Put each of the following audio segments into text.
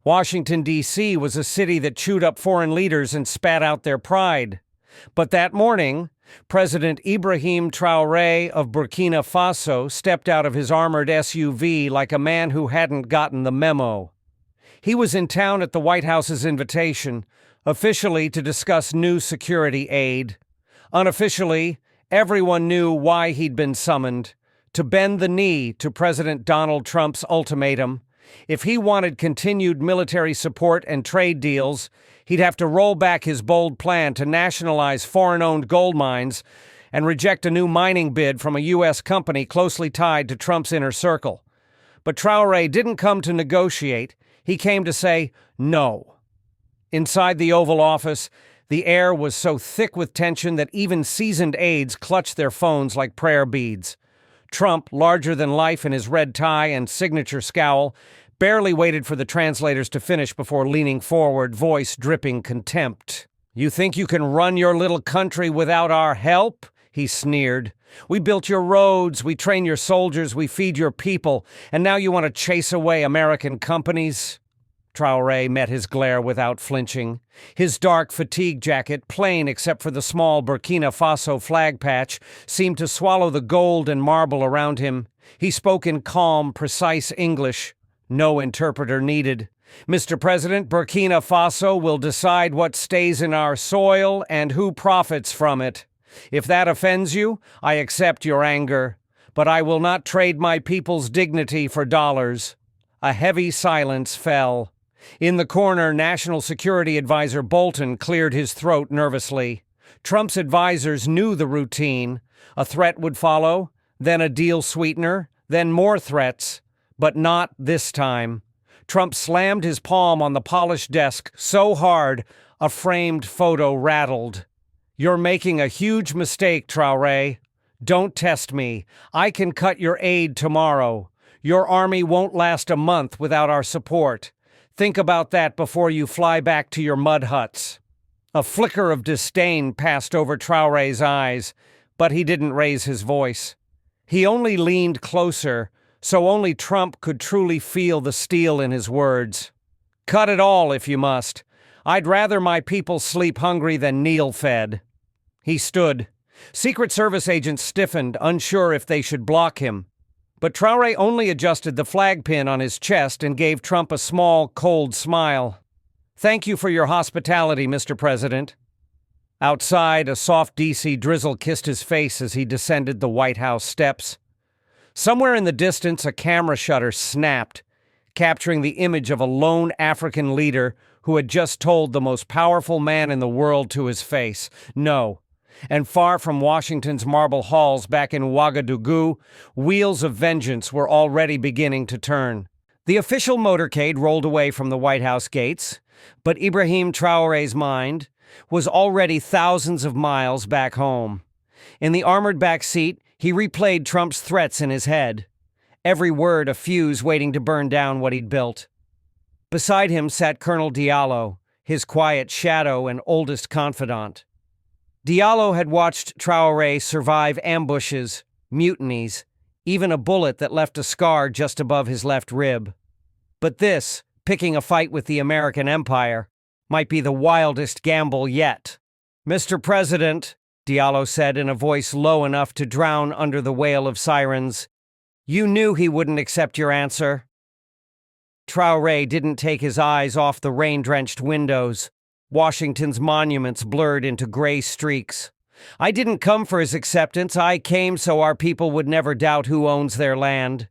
Washington, D.C. was a city that chewed up foreign leaders and spat out their pride. But that morning, President Ibrahim Traoré of Burkina Faso stepped out of his armored SUV like a man who hadn't gotten the memo. He was in town at the White House's invitation, officially to discuss new security aid. Unofficially, everyone knew why he'd been summoned: to bend the knee to President Donald Trump's ultimatum. If he wanted continued military support and trade deals, he'd have to roll back his bold plan to nationalize foreign-owned gold mines and reject a new mining bid from a U.S. company closely tied to Trump's inner circle. But Traoré didn't come to negotiate. He came to say no. Inside the Oval Office, the air was so thick with tension that even seasoned aides clutched their phones like prayer beads. Trump, larger than life in his red tie and signature scowl, barely waited for the translators to finish before leaning forward, voice dripping contempt. "You think you can run your little country without our help?" he sneered. "We built your roads, we train your soldiers, we feed your people, and now you want to chase away American companies?" Traoré met his glare without flinching. His dark fatigue jacket, plain except for the small Burkina Faso flag patch, seemed to swallow the gold and marble around him. He spoke in calm, precise English. No interpreter needed. "Mr. President, Burkina Faso will decide what stays in our soil and who profits from it. If that offends you, I accept your anger. But I will not trade my people's dignity for dollars." A heavy silence fell. In the corner, National Security Advisor Bolton cleared his throat nervously. Trump's advisors knew the routine. A threat would follow, then a deal sweetener, then more threats. But not this time. Trump slammed his palm on the polished desk so hard a framed photo rattled. "You're making a huge mistake, Traoré. Don't test me. I can cut your aid tomorrow. Your army won't last a month without our support. Think about that before you fly back to your mud huts." A flicker of disdain passed over Traoré's eyes, but he didn't raise his voice. He only leaned closer, so only Trump could truly feel the steel in his words. "Cut it all if you must. I'd rather my people sleep hungry than kneel fed." He stood. Secret Service agents stiffened, unsure if they should block him. But Traoré only adjusted the flag pin on his chest and gave Trump a small, cold smile. "Thank you for your hospitality, Mr. President." Outside, a soft D.C. drizzle kissed his face as he descended the White House steps. Somewhere in the distance, a camera shutter snapped, capturing the image of a lone African leader who had just told the most powerful man in the world to his face, no. And far from Washington's marble halls back in Ouagadougou, wheels of vengeance were already beginning to turn. The official motorcade rolled away from the White House gates, but Ibrahim Traoré's mind was already thousands of miles back home. In the armored back seat, he replayed Trump's threats in his head, every word a fuse waiting to burn down what he'd built. Beside him sat Colonel Diallo, his quiet shadow and oldest confidant. Diallo had watched Traoré survive ambushes, mutinies, even a bullet that left a scar just above his left rib. But this, picking a fight with the American empire, might be the wildest gamble yet. "Mr. President," Diallo said in a voice low enough to drown under the wail of sirens, "you knew he wouldn't accept your answer." Traoré didn't take his eyes off the rain-drenched windows. Washington's monuments blurred into gray streaks. "I didn't come for his acceptance. I came so our people would never doubt who owns their land."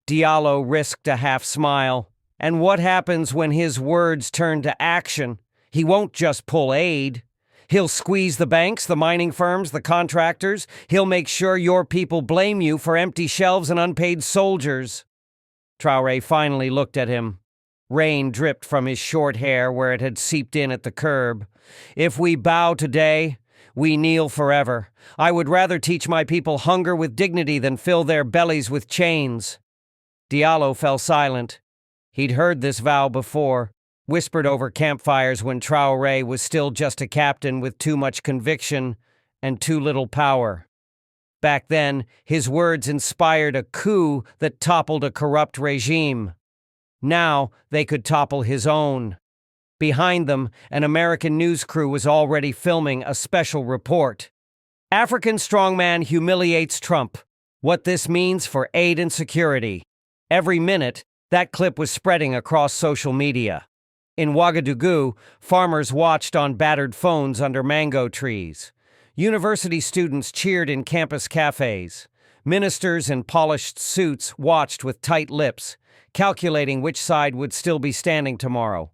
Diallo risked a half smile. "And what happens when his words turn to action? He won't just pull aid. He'll squeeze the banks, the mining firms, the contractors. He'll make sure your people blame you for empty shelves and unpaid soldiers." Traoré finally looked at him. Rain dripped from his short hair where it had seeped in at the curb. "If we bow today, we kneel forever. I would rather teach my people hunger with dignity than fill their bellies with chains." Diallo fell silent. He'd heard this vow before, whispered over campfires when Traoré was still just a captain with too much conviction and too little power. Back then, his words inspired a coup that toppled a corrupt regime. Now they could topple his own. Behind them, an American news crew was already filming a special report. African strongman humiliates Trump. What this means for aid and security. Every minute, that clip was spreading across social media. In Ouagadougou, farmers watched on battered phones under mango trees. University students cheered in campus cafes. Ministers in polished suits watched with tight lips, calculating which side would still be standing tomorrow.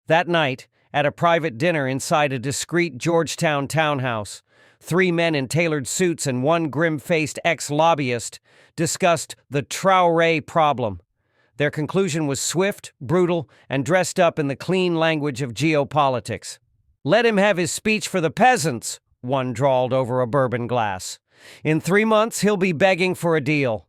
That night, at a private dinner inside a discreet Georgetown townhouse, 3 men in tailored suits and 1 grim-faced ex-lobbyist discussed the Traoré problem. Their conclusion was swift, brutal, and dressed up in the clean language of geopolitics. "Let him have his speech for the peasants," one drawled over a bourbon glass. "In 3 months, he'll be begging for a deal."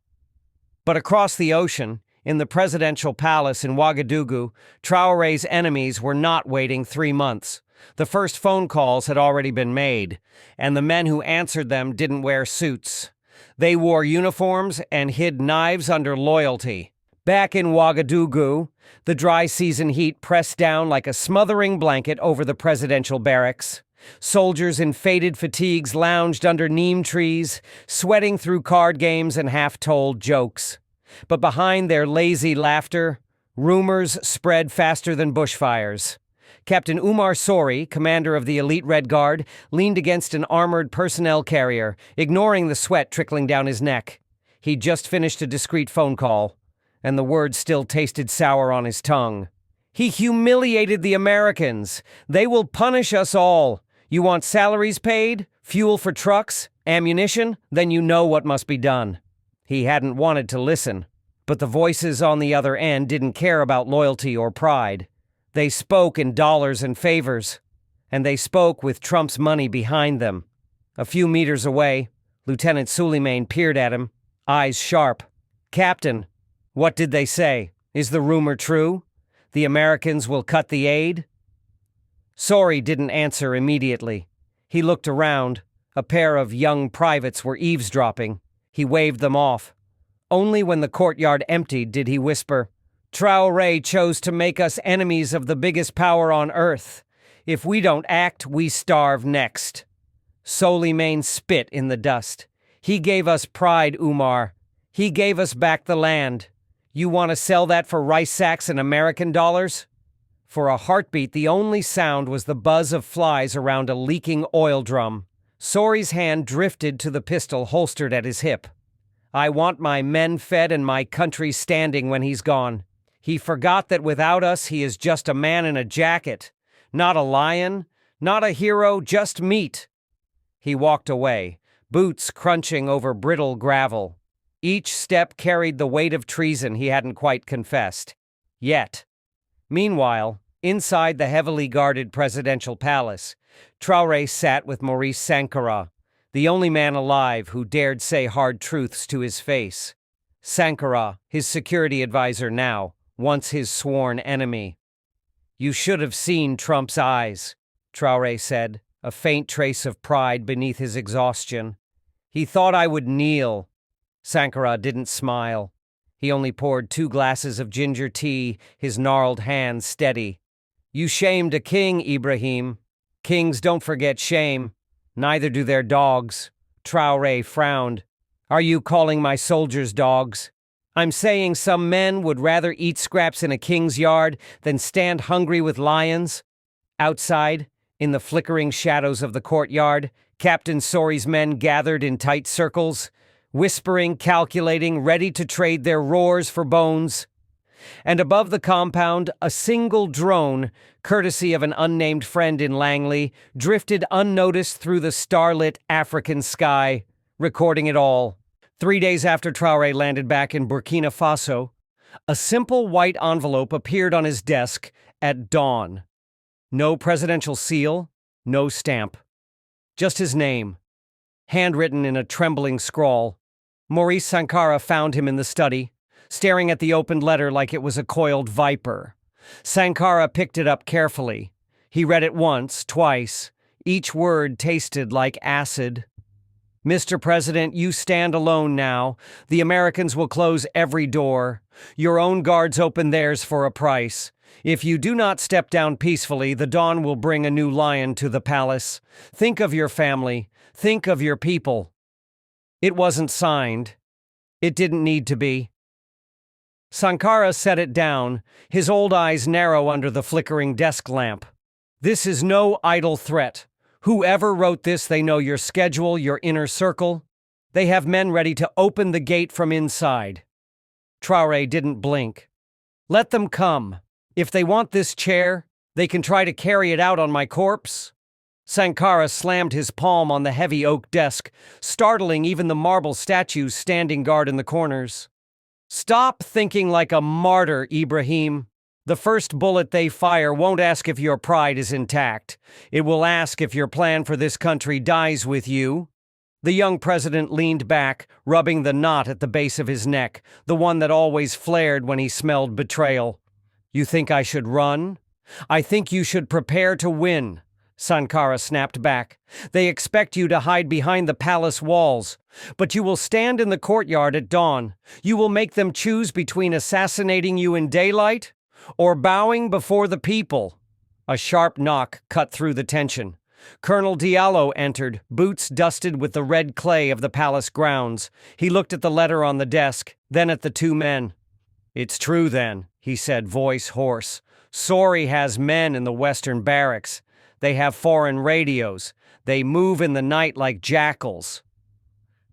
But across the ocean, in the presidential palace in Ouagadougou, Traoré's enemies were not waiting 3 months. The first phone calls had already been made, and the men who answered them didn't wear suits. They wore uniforms and hid knives under loyalty. Back in Ouagadougou, the dry season heat pressed down like a smothering blanket over the presidential barracks. Soldiers in faded fatigues lounged under neem trees, sweating through card games and half-told jokes. But behind their lazy laughter, rumors spread faster than bushfires. Captain Umar Sori, commander of the elite Red Guard, leaned against an armored personnel carrier, ignoring the sweat trickling down his neck. He'd just finished a discreet phone call, and the words still tasted sour on his tongue. "He humiliated the Americans. They will punish us all. You want salaries paid, fuel for trucks, ammunition? Then you know what must be done." He hadn't wanted to listen, but the voices on the other end didn't care about loyalty or pride. They spoke in dollars and favors, and they spoke with Trump's money behind them. A few meters away, Lieutenant Suleiman peered at him, eyes sharp. "Captain, what did they say? Is the rumor true? The Americans will cut the aid?" Sori didn't answer immediately. He looked around. A pair of young privates were eavesdropping. He waved them off. Only when the courtyard emptied did he whisper, "Traoré chose to make us enemies of the biggest power on earth. If we don't act, we starve next." Suleiman spit in the dust. "He gave us pride, Umar. He gave us back the land. You want to sell that for rice sacks and American dollars?" For a heartbeat, the only sound was the buzz of flies around a leaking oil drum. Sori's hand drifted to the pistol holstered at his hip. "I want my men fed and my country standing when he's gone. He forgot that without us he is just a man in a jacket. Not a lion, not a hero, just meat." He walked away, boots crunching over brittle gravel. Each step carried the weight of treason he hadn't quite confessed. Yet. Meanwhile, inside the heavily guarded presidential palace, Traoré sat with Maurice Sankara, the only man alive who dared say hard truths to his face. Sankara, his security advisor now, once his sworn enemy. "You should have seen Trump's eyes," Traoré said, a faint trace of pride beneath his exhaustion. "He thought I would kneel." Sankara didn't smile. He only poured 2 glasses of ginger tea, his gnarled hands steady. "You shamed a king, Ibrahim. Kings don't forget shame. Neither do their dogs." Traoré frowned. "Are you calling my soldiers dogs? I'm saying some men would rather eat scraps in a king's yard than stand hungry with lions." Outside, in the flickering shadows of the courtyard, Captain Sori's men gathered in tight circles, whispering, calculating, ready to trade their roars for bones. And above the compound, a single drone, courtesy of an unnamed friend in Langley, drifted unnoticed through the starlit African sky, recording it all. 3 days after Traoré landed back in Burkina Faso, a simple white envelope appeared on his desk at dawn. No presidential seal, no stamp. Just his name, handwritten in a trembling scrawl. Maurice Sankara found him in the study, staring at the opened letter like it was a coiled viper. Sankara picked it up carefully. He read it once, twice. Each word tasted like acid. Mr. President, you stand alone now. The Americans will close every door. Your own guards open theirs for a price. If you do not step down peacefully, the dawn will bring a new lion to the palace. Think of your family. Think of your people. It wasn't signed. It didn't need to be. Sankara set it down, his old eyes narrow under the flickering desk lamp. This is no idle threat. Whoever wrote this, they know your schedule, your inner circle. They have men ready to open the gate from inside. Traoré didn't blink. Let them come. If they want this chair, they can try to carry it out on my corpse. Sankara slammed his palm on the heavy oak desk, startling even the marble statues standing guard in the corners. Stop thinking like a martyr, Ibrahim. The first bullet they fire won't ask if your pride is intact. It will ask if your plan for this country dies with you. The young president leaned back, rubbing the knot at the base of his neck, the one that always flared when he smelled betrayal. You think I should run? I think you should prepare to win, Sankara snapped back. They expect you to hide behind the palace walls, but you will stand in the courtyard at dawn. You will make them choose between assassinating you in daylight or bowing before the people. A sharp knock cut through the tension. Colonel Diallo entered, boots dusted with the red clay of the palace grounds. He looked at the letter on the desk, then at the two men. It's true then, he said, voice hoarse. Sori has men in the western barracks. They have foreign radios. They move in the night like jackals.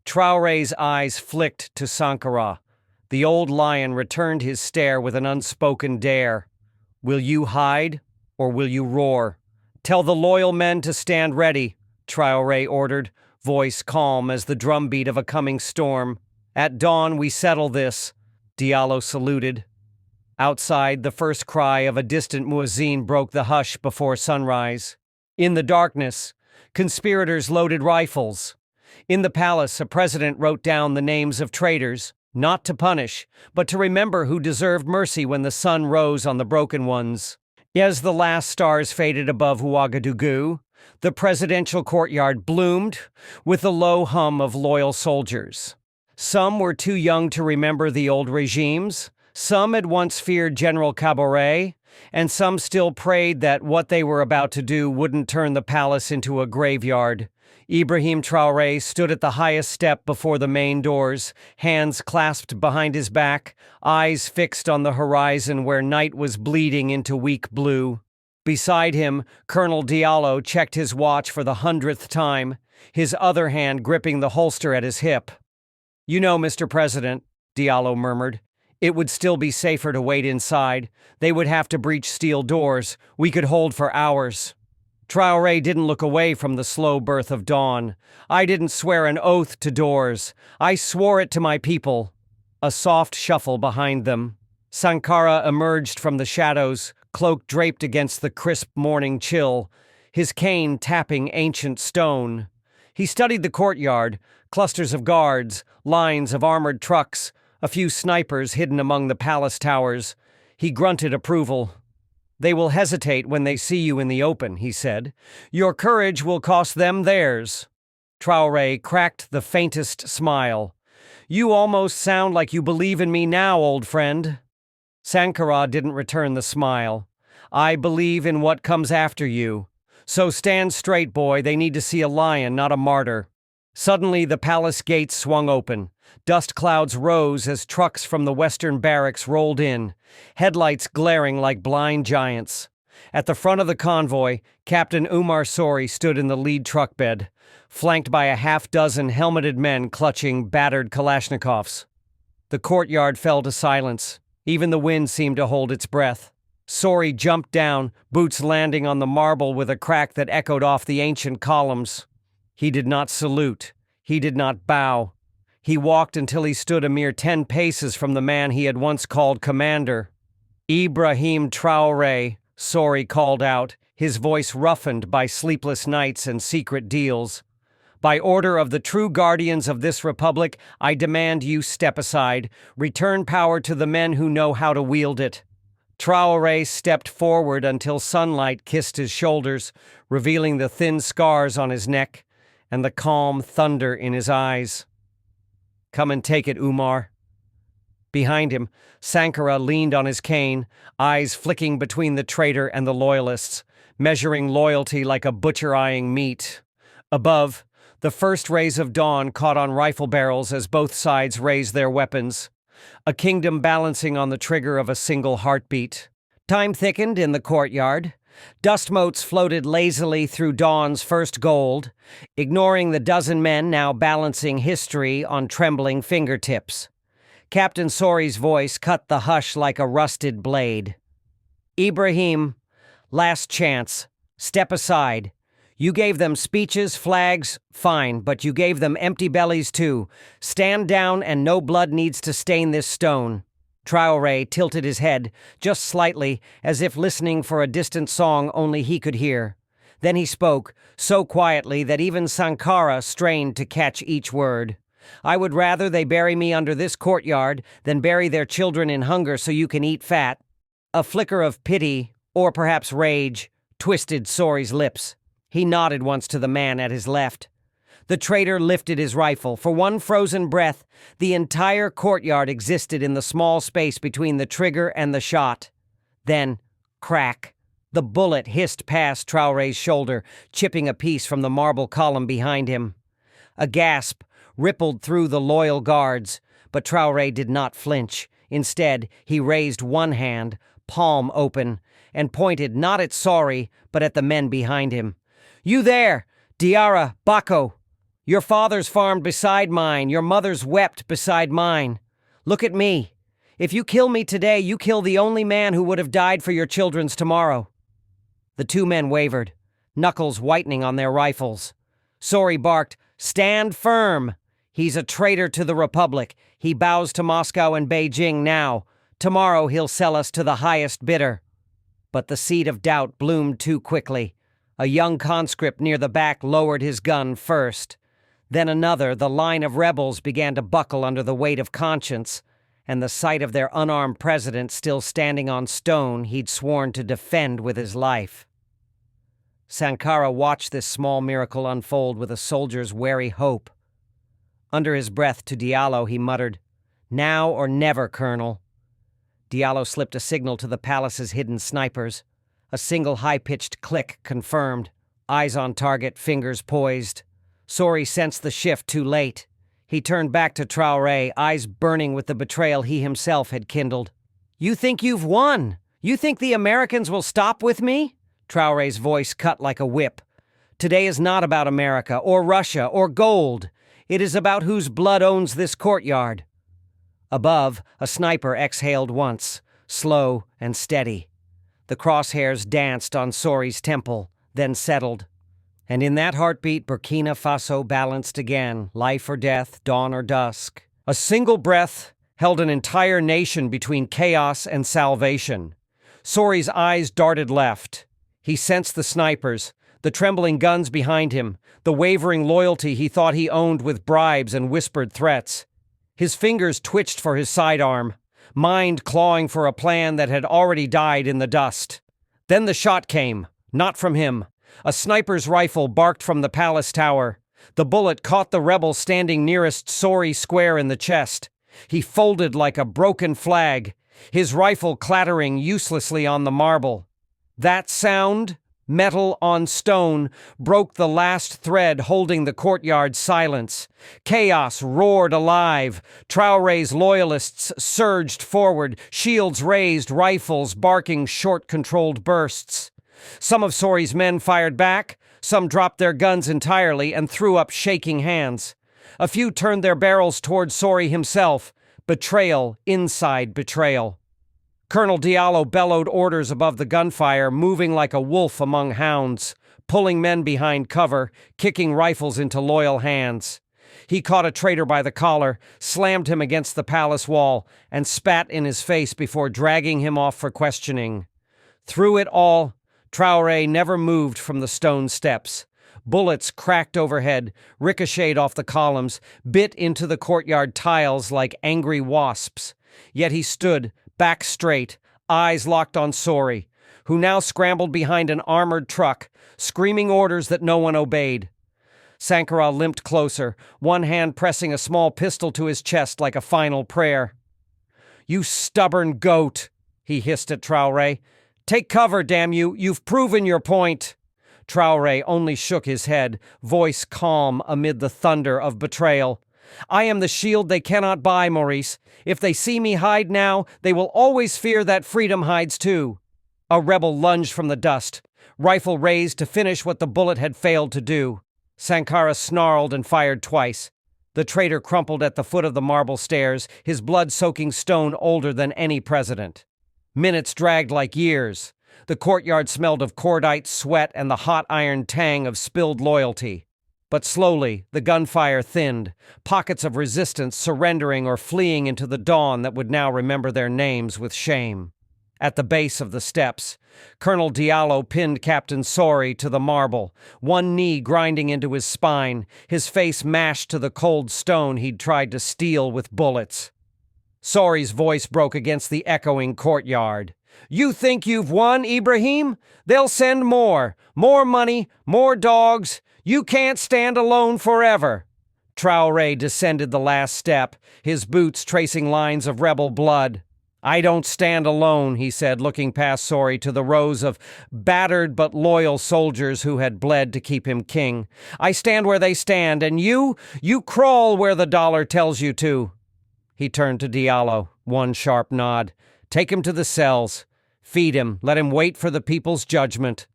Traoré's eyes flicked to Sankara. The old lion returned his stare with an unspoken dare. Will you hide, or will you roar? Tell the loyal men to stand ready, Traoré ordered, voice calm as the drumbeat of a coming storm. At dawn we settle this, Diallo saluted. Outside, the first cry of a distant muezzin broke the hush before sunrise. In the darkness, conspirators loaded rifles. In the palace, a president wrote down the names of traitors, not to punish, but to remember who deserved mercy when the sun rose on the broken ones. As the last stars faded above Ouagadougou, the presidential courtyard bloomed with the low hum of loyal soldiers. Some were too young to remember the old regimes, some had once feared General Caboret, and some still prayed that what they were about to do wouldn't turn the palace into a graveyard. Ibrahim Traoré stood at the highest step before the main doors, hands clasped behind his back, eyes fixed on the horizon where night was bleeding into weak blue. Beside him, Colonel Diallo checked his watch for the 100th time, his other hand gripping the holster at his hip. You know, Mr. President, Diallo murmured, it would still be safer to wait inside. They would have to breach steel doors. We could hold for hours. Traoré didn't look away from the slow birth of dawn. I didn't swear an oath to doors. I swore it to my people. A soft shuffle behind them. Sankara emerged from the shadows, cloak draped against the crisp morning chill, his cane tapping ancient stone. He studied the courtyard, clusters of guards, lines of armored trucks, a few snipers hidden among the palace towers. He grunted approval. They will hesitate when they see you in the open, he said. Your courage will cost them theirs. Traoré cracked the faintest smile. You almost sound like you believe in me now, old friend. Sankara didn't return the smile. I believe in what comes after you. So stand straight, boy. They need to see a lion, not a martyr. Suddenly, the palace gates swung open. Dust clouds rose as trucks from the western barracks rolled in, headlights glaring like blind giants. At the front of the convoy, Captain Umar Sori stood in the lead truck bed, flanked by a half-dozen helmeted men clutching battered Kalashnikovs. The courtyard fell to silence. Even the wind seemed to hold its breath. Sori jumped down, boots landing on the marble with a crack that echoed off the ancient columns. He did not salute. He did not bow. He walked until he stood a mere 10 paces from the man he had once called commander. Ibrahim Traoré, Sori called out, his voice roughened by sleepless nights and secret deals. By order of the true guardians of this republic, I demand you step aside. Return power to the men who know how to wield it. Traoré stepped forward until sunlight kissed his shoulders, revealing the thin scars on his neck. and the calm thunder in his eyes. "Come and take it, Umar." Behind him, Sankara leaned on his cane, eyes flicking between the traitor and the loyalists, measuring loyalty like a butcher eyeing meat. Above, the first rays of dawn caught on rifle barrels as both sides raised their weapons, a kingdom balancing on the trigger of a single heartbeat. Time thickened in the courtyard. Dust motes floated lazily through dawn's first gold, ignoring the dozen men now balancing history on trembling fingertips. Captain Sori's voice cut the hush like a rusted blade. "Ibrahim, last chance. Step aside. You gave them speeches, flags, fine, but you gave them empty bellies too. Stand down and no blood needs to stain this stone." Traoré tilted his head, just slightly, as if listening for a distant song only he could hear. Then he spoke, so quietly that even Sankara strained to catch each word. "I would rather they bury me under this courtyard than bury their children in hunger so you can eat fat." A flicker of pity, or perhaps rage, twisted Sori's lips. He nodded once to the man at his left. The traitor lifted his rifle. For one frozen breath, the entire courtyard existed in the small space between the trigger and the shot. Then, crack. The bullet hissed past Traoré's shoulder, chipping a piece from the marble column behind him. A gasp rippled through the loyal guards, but Traoré did not flinch. Instead, he raised one hand, palm open, and pointed not at Sori, but at the men behind him. "You there, Diarra, Bako. Your fathers farmed beside mine, your mothers wept beside mine. Look at me. If you kill me today, you kill the only man who would have died for your children's tomorrow." The two men wavered, knuckles whitening on their rifles. Sori barked, "Stand firm. He's a traitor to the Republic. He bows to Moscow and Beijing now. Tomorrow he'll sell us to the highest bidder." But the seed of doubt bloomed too quickly. A young conscript near the back lowered his gun first. Then another, the line of rebels began to buckle under the weight of conscience, and the sight of their unarmed president still standing on stone he'd sworn to defend with his life. Sankara watched this small miracle unfold with a soldier's wary hope. Under his breath to Diallo, he muttered, "Now or never, Colonel." Diallo slipped a signal to the palace's hidden snipers. A single high-pitched click confirmed. Eyes on target, fingers poised. Sori sensed the shift too late. He turned back to Traoré, eyes burning with the betrayal he himself had kindled. "You think you've won? You think the Americans will stop with me?" Traoré's voice cut like a whip. "Today is not about America, or Russia, or gold. It is about whose blood owns this courtyard." Above, a sniper exhaled once, slow and steady. The crosshairs danced on Sori's temple, then settled. And in that heartbeat, Burkina Faso balanced again, life or death, dawn or dusk. A single breath held an entire nation between chaos and salvation. Sori's eyes darted left. He sensed the snipers, the trembling guns behind him, the wavering loyalty he thought he owned with bribes and whispered threats. His fingers twitched for his sidearm, mind clawing for a plan that had already died in the dust. Then the shot came, not from him. A sniper's rifle barked from the palace tower. The bullet caught the rebel standing nearest Sori square in the chest. He folded like a broken flag, his rifle clattering uselessly on the marble. That sound, metal on stone, broke the last thread holding the courtyard's silence. Chaos roared alive. Traoré's loyalists surged forward, shields raised, rifles barking short, controlled bursts. Some of Sori's men fired back, some dropped their guns entirely and threw up shaking hands. A few turned their barrels toward Sori himself. Betrayal inside betrayal. Colonel Diallo bellowed orders above the gunfire, moving like a wolf among hounds, pulling men behind cover, kicking rifles into loyal hands. He caught a traitor by the collar, slammed him against the palace wall, and spat in his face before dragging him off for questioning. Through it all, Traoré never moved from the stone steps. Bullets cracked overhead, ricocheted off the columns, bit into the courtyard tiles like angry wasps. Yet he stood, back straight, eyes locked on Sori, who now scrambled behind an armored truck, screaming orders that no one obeyed. Sankara limped closer, one hand pressing a small pistol to his chest like a final prayer. "You stubborn goat," he hissed at Traoré. "Take cover, damn you! You've proven your point!" Traoré only shook his head, voice calm amid the thunder of betrayal. "I am the shield they cannot buy, Maurice. If they see me hide now, they will always fear that freedom hides too." A rebel lunged from the dust, rifle raised to finish what the bullet had failed to do. Sankara snarled and fired twice. The traitor crumpled at the foot of the marble stairs, his blood-soaking stone older than any president. Minutes dragged like years. The courtyard smelled of cordite, sweat, and the hot iron tang of spilled loyalty. But slowly, the gunfire thinned, pockets of resistance surrendering or fleeing into the dawn that would now remember their names with shame. At the base of the steps, Colonel Diallo pinned Captain Sori to the marble, one knee grinding into his spine, his face mashed to the cold stone he'd tried to steal with bullets. Sori's voice broke against the echoing courtyard. "You think you've won, Ibrahim? They'll send more. More money, more dogs. You can't stand alone forever." Traoré descended the last step, his boots tracing lines of rebel blood. "I don't stand alone," he said, looking past Sori to the rows of battered but loyal soldiers who had bled to keep him king. "I stand where they stand, and you crawl where the dollar tells you to." He turned to Diallo, one sharp nod. "Take him to the cells. Feed him. Let him wait for the people's judgment."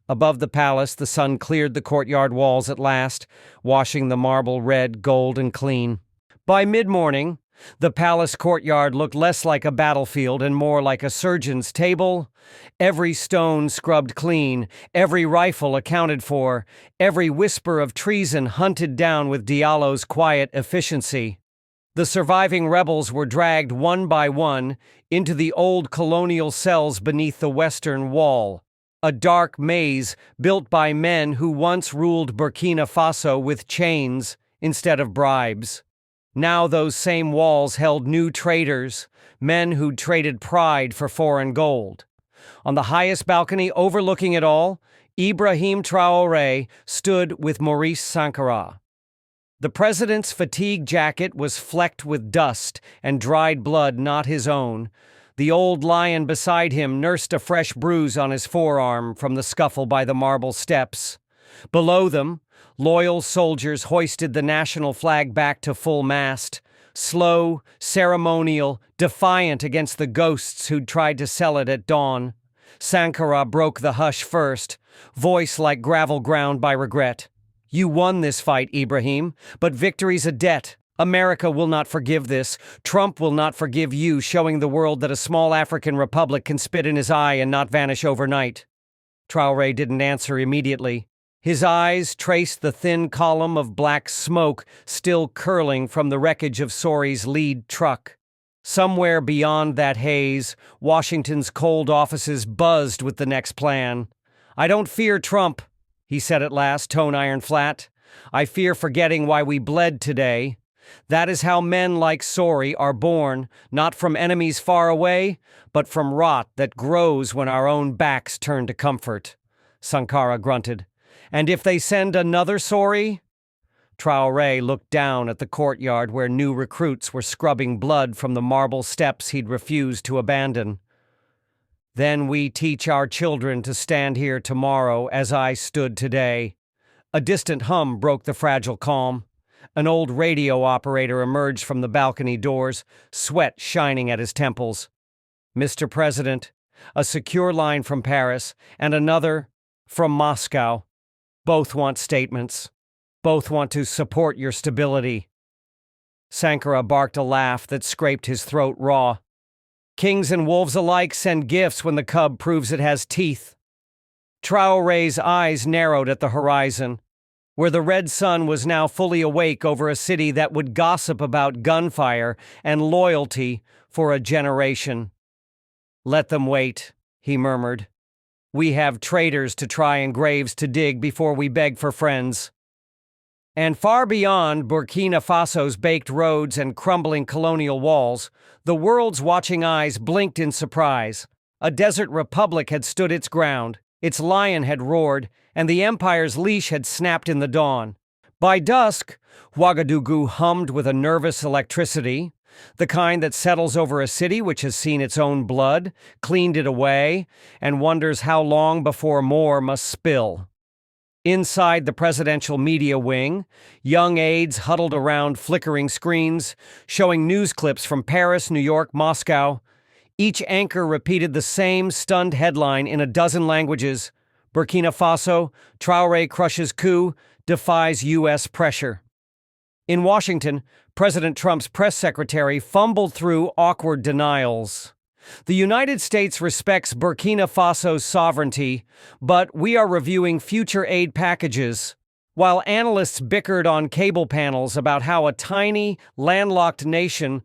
Above the palace, the sun cleared the courtyard walls at last, washing the marble red, gold, and clean. By mid-morning, the palace courtyard looked less like a battlefield and more like a surgeon's table. Every stone scrubbed clean, every rifle accounted for, every whisper of treason hunted down with Diallo's quiet efficiency. The surviving rebels were dragged one by one into the old colonial cells beneath the western wall, a dark maze built by men who once ruled Burkina Faso with chains instead of bribes. Now those same walls held new traitors, men who'd traded pride for foreign gold. On the highest balcony overlooking it all, Ibrahim Traoré stood with Maurice Sankara. The president's fatigue jacket was flecked with dust and dried blood not his own. The old lion beside him nursed a fresh bruise on his forearm from the scuffle by the marble steps. Below them, loyal soldiers hoisted the national flag back to full mast, slow, ceremonial, defiant against the ghosts who'd tried to sell it at dawn. Sankara broke the hush first, voice like gravel ground by regret. "You won this fight, Ibrahim, but victory's a debt. America will not forgive this. Trump will not forgive you, showing the world that a small African republic can spit in his eye and not vanish overnight." Traoré didn't answer immediately. His eyes traced the thin column of black smoke still curling from the wreckage of Sori's lead truck. Somewhere beyond that haze, Washington's cold offices buzzed with the next plan. "I don't fear Trump," he said at last, tone iron flat. "I fear forgetting why we bled today. That is how men like Sori are born, not from enemies far away, but from rot that grows when our own backs turn to comfort." Sankara grunted. "And if they send another Sori?" Traoré looked down at the courtyard where new recruits were scrubbing blood from the marble steps he'd refused to abandon. "Then we teach our children to stand here tomorrow as I stood today." A distant hum broke the fragile calm. An old radio operator emerged from the balcony doors, sweat shining at his temples. "Mr. President," a secure line from Paris, and another from Moscow. "Both want statements. Both want to support your stability." Sankara barked a laugh that scraped his throat raw. "Kings and wolves alike send gifts when the cub proves it has teeth." Traoré's eyes narrowed at the horizon, where the red sun was now fully awake over a city that would gossip about gunfire and loyalty for a generation. "Let them wait," he murmured. "We have traitors to try and graves to dig before we beg for friends." And far beyond Burkina Faso's baked roads and crumbling colonial walls, the world's watching eyes blinked in surprise. A desert republic had stood its ground, Its lion had roared, and the empire's leash had snapped in the dawn. By dusk, Ouagadougou hummed with a nervous electricity, the kind that settles over a city which has seen its own blood, cleaned it away, and wonders how long before more must spill. Inside the presidential media wing, young aides huddled around flickering screens, showing news clips from Paris, New York, Moscow. Each anchor repeated the same stunned headline in a dozen languages: Burkina Faso, Traoré crushes coup, defies U.S. pressure. In Washington, President Trump's press secretary fumbled through awkward denials. The United States respects Burkina Faso's sovereignty, but we are reviewing future aid packages. While analysts bickered on cable panels about how a tiny, landlocked nation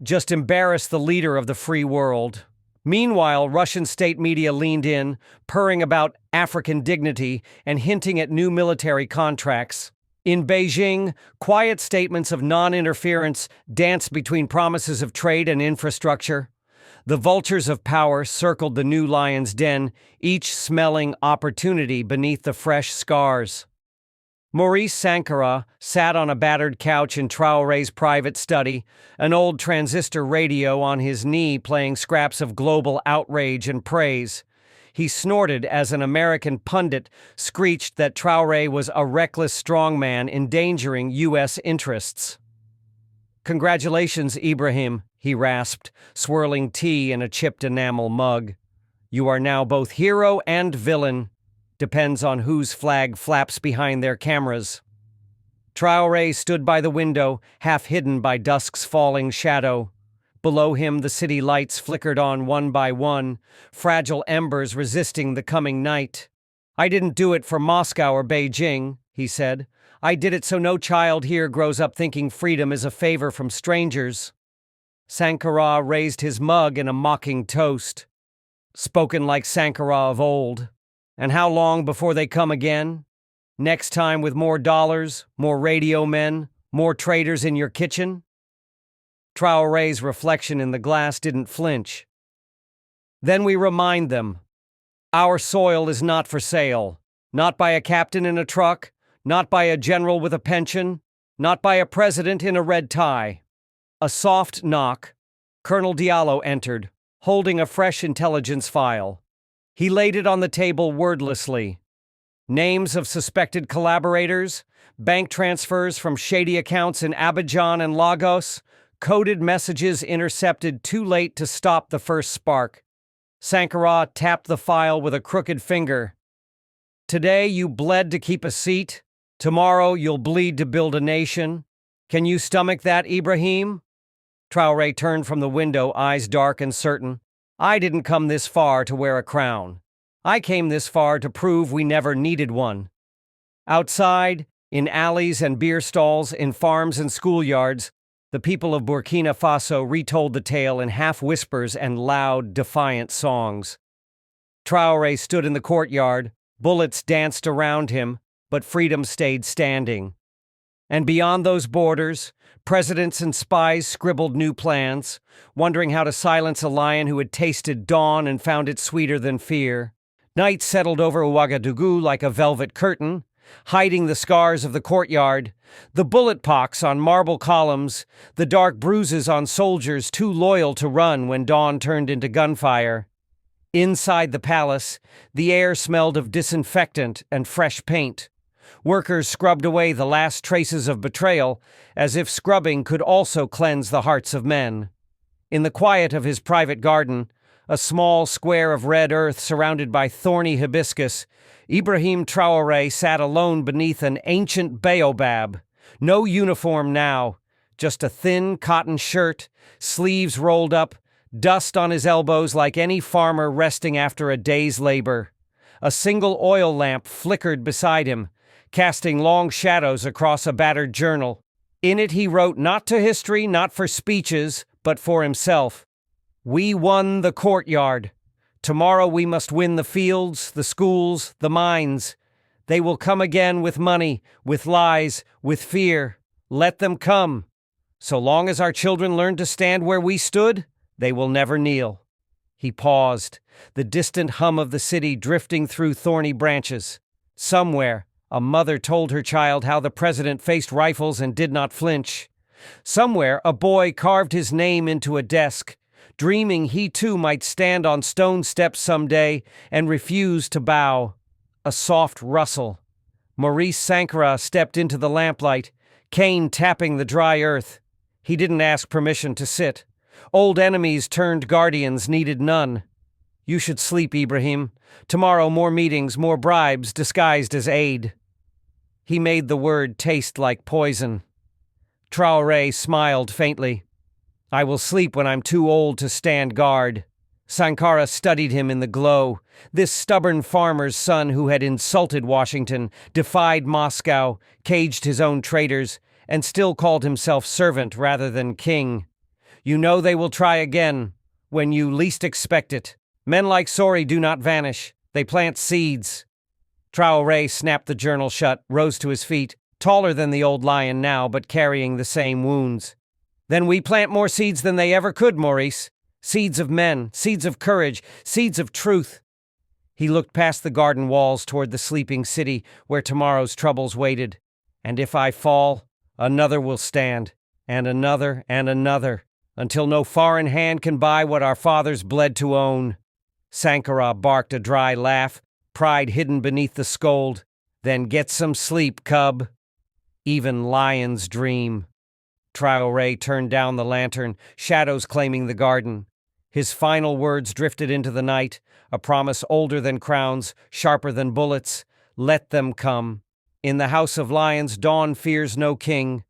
just embarrassed the leader of the free world. Meanwhile, Russian state media leaned in, purring about African dignity and hinting at new military contracts. In Beijing, quiet statements of non-interference danced between promises of trade and infrastructure. The vultures of power circled the new lion's den, each smelling opportunity beneath the fresh scars. Maurice Sankara sat on a battered couch in Traoré's private study, an old transistor radio on his knee playing scraps of global outrage and praise. He snorted as an American pundit screeched that Traoré was a reckless strongman endangering U.S. interests. "Congratulations, Ibrahim," he rasped, swirling tea in a chipped enamel mug. "You are now both hero and villain. Depends on whose flag flaps behind their cameras." Traoré stood by the window, half hidden by dusk's falling shadow. Below him, the city lights flickered on one by one, fragile embers resisting the coming night. "I didn't do it for Moscow or Beijing," he said. "I did it so no child here grows up thinking freedom is a favor from strangers." Sankara raised his mug in a mocking toast. Spoken like Sankara of old. And how long before they come again? Next time with more dollars, more radio men, more traders in your kitchen? Traoré's reflection in the glass didn't flinch. Then we remind them, our soil is not for sale, not by a captain in a truck, not by a general with a pension, not by a president in a red tie. A soft knock. Colonel Diallo entered, holding a fresh intelligence file. He laid it on the table wordlessly. Names of suspected collaborators, bank transfers from shady accounts in Abidjan and Lagos, coded messages intercepted too late to stop the first spark. Sankara tapped the file with a crooked finger. Today you bled to keep a seat. Tomorrow you'll bleed to build a nation. Can you stomach that, Ibrahim? Traoré turned from the window, eyes dark and certain. I didn't come this far to wear a crown. I came this far to prove we never needed one. Outside, in alleys and beer stalls, in farms and schoolyards, the people of Burkina Faso retold the tale in half-whispers and loud, defiant songs. Traoré stood in the courtyard, bullets danced around him, but freedom stayed standing. And beyond those borders, presidents and spies scribbled new plans, wondering how to silence a lion who had tasted dawn and found it sweeter than fear. Night settled over Ouagadougou like a velvet curtain, hiding the scars of the courtyard, the bullet pocks on marble columns, the dark bruises on soldiers too loyal to run when dawn turned into gunfire. Inside the palace, the air smelled of disinfectant and fresh paint. Workers scrubbed away the last traces of betrayal, as if scrubbing could also cleanse the hearts of men. In the quiet of his private garden, a small square of red earth surrounded by thorny hibiscus, Ibrahim Traoré sat alone beneath an ancient baobab. No uniform now, just a thin cotton shirt, sleeves rolled up, dust on his elbows like any farmer resting after a day's labor. A single oil lamp flickered beside him, casting long shadows across a battered journal. In it he wrote not to history, not for speeches, but for himself. We won the courtyard. Tomorrow we must win the fields, the schools, the mines. They will come again with money, with lies, with fear. Let them come. So long as our children learn to stand where we stood, they will never kneel. He paused, the distant hum of the city drifting through thorny branches. Somewhere, a mother told her child how the president faced rifles and did not flinch. Somewhere, a boy carved his name into a desk, dreaming he too might stand on stone steps someday and refuse to bow. A soft rustle. Maurice Sankara stepped into the lamplight, cane tapping the dry earth. He didn't ask permission to sit. Old enemies turned guardians needed none. You should sleep, Ibrahim. Tomorrow more meetings, more bribes disguised as aid. He made the word taste like poison. Traoré smiled faintly. I will sleep when I'm too old to stand guard. Sankara studied him in the glow. This stubborn farmer's son who had insulted Washington, defied Moscow, caged his own traitors, and still called himself servant rather than king. You know they will try again, when you least expect it. Men like Sori do not vanish. They plant seeds. Traoré snapped the journal shut, rose to his feet, taller than the old lion now, but carrying the same wounds. Then we plant more seeds than they ever could, Maurice. Seeds of men, seeds of courage, seeds of truth. He looked past the garden walls toward the sleeping city where tomorrow's troubles waited. And if I fall, another will stand, and another, until no foreign hand can buy what our fathers bled to own. Sankara barked a dry laugh, pride hidden beneath the scold. Then get some sleep, cub. Even lions dream. Traoré turned down the lantern, shadows claiming the garden. His final words drifted into the night, a promise older than crowns, sharper than bullets. Let them come. In the House of Lions, dawn fears no king.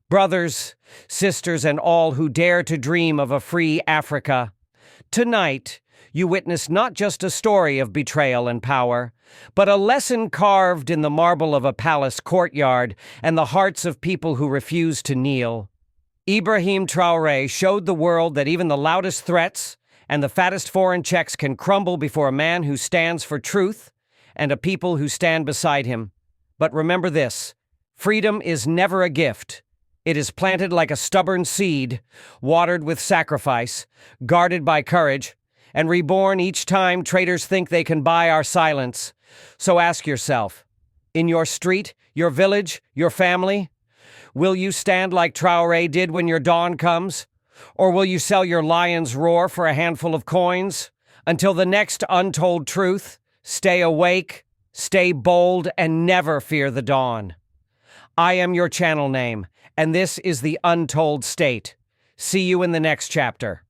Brothers, sisters, and all who dare to dream of a free Africa. Tonight, you witness not just a story of betrayal and power, but a lesson carved in the marble of a palace courtyard and the hearts of people who refuse to kneel. Ibrahim Traoré showed the world that even the loudest threats and the fattest foreign checks can crumble before a man who stands for truth and a people who stand beside him. But remember this, freedom is never a gift. It is planted like a stubborn seed, watered with sacrifice, guarded by courage, and reborn each time traitors think they can buy our silence. So ask yourself, in your street, your village, your family, will you stand like Traoré did when your dawn comes? Or will you sell your lion's roar for a handful of coins? Until the next untold truth, stay awake, stay bold, and never fear the dawn. I am your channel name, and this is the Untold State. See you in the next chapter.